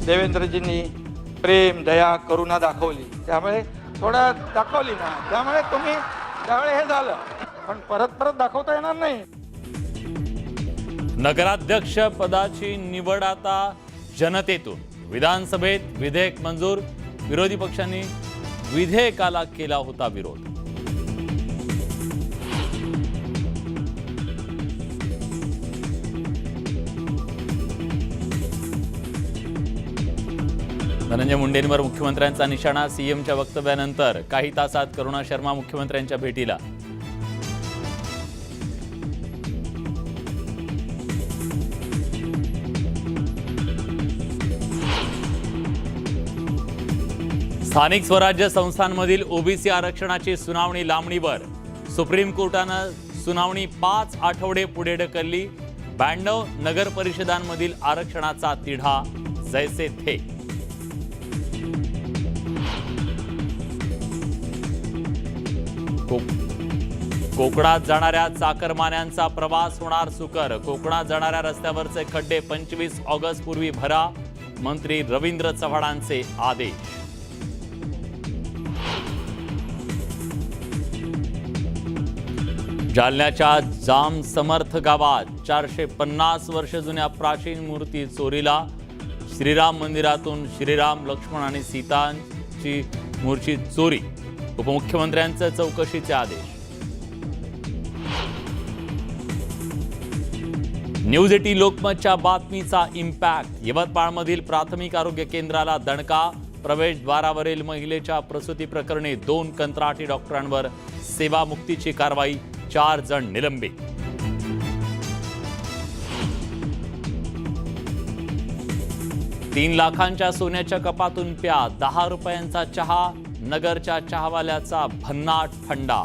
देवेंद्रजींनी प्रेम दया करुणा दाखवली, त्यामुळे थोडं दाखवली ना, त्यामुळे तुम्ही त्यावेळी हे झालं, पण परत परत दाखवता येणार नाही. नगराध्यक्ष पदाची निवड आता जनतेतून. विधानसभेत विधेयक मंजूर. विरोधी पक्षांनी विधेयकाला केला होता विरोध. धनंजय मुंडेंवर मुख्यमंत्र्यांचा निशाणा. सीएमच्या वक्तव्यानंतर काही तासात करुणा शर्मा मुख्यमंत्र्यांच्या भेटीला. स्थानिक स्वराज्य संस्थांमधील ओबीसी आरक्षणाची सुनावणी लांबणीवर. सुप्रीम कोर्टानं सुनावणी 5 आठवडे पुढे ढकलली. 92 नगर परिषदांमधील आरक्षणाचा तिढा जैसे थे. कोकणात जाणाऱ्या चाकरमान्यांचा प्रवास होणार सुकर. कोकणात जाणाऱ्या रस्त्यावरचे खड्डे 25 ऑगस्ट पूर्वी भरा. मंत्री रवींद्र चव्हाणांचे आदेश. जालन्याच्या जाम समर्थ गावात 450 वर्ष जुन्या प्राचीन मूर्ती चोरीला. श्रीराम मंदिरातून श्रीराम, लक्ष्मण आणि सीतांची मूर्ती चोरी. उपमुख्यमंत्र्यांचे चौकशीचे आदेश. न्यूज 18 लोकमतच्या बातमीचा इम्पॅक्ट. यवतमाळमधील प्राथमिक आरोग्य केंद्राला दणका. प्रवेशद्वारावरील महिलेच्या प्रसूती प्रकरणी 2 कंत्राटी डॉक्टरांवर सेवामुक्तीची कारवाई. 4 जण निलंबित. $3 लाखांच्या सोन्याच्या कपातून प्या. 10 रुपयांचा चहा. नगरच्या चहावाल्याचा भन्नाट फंडा.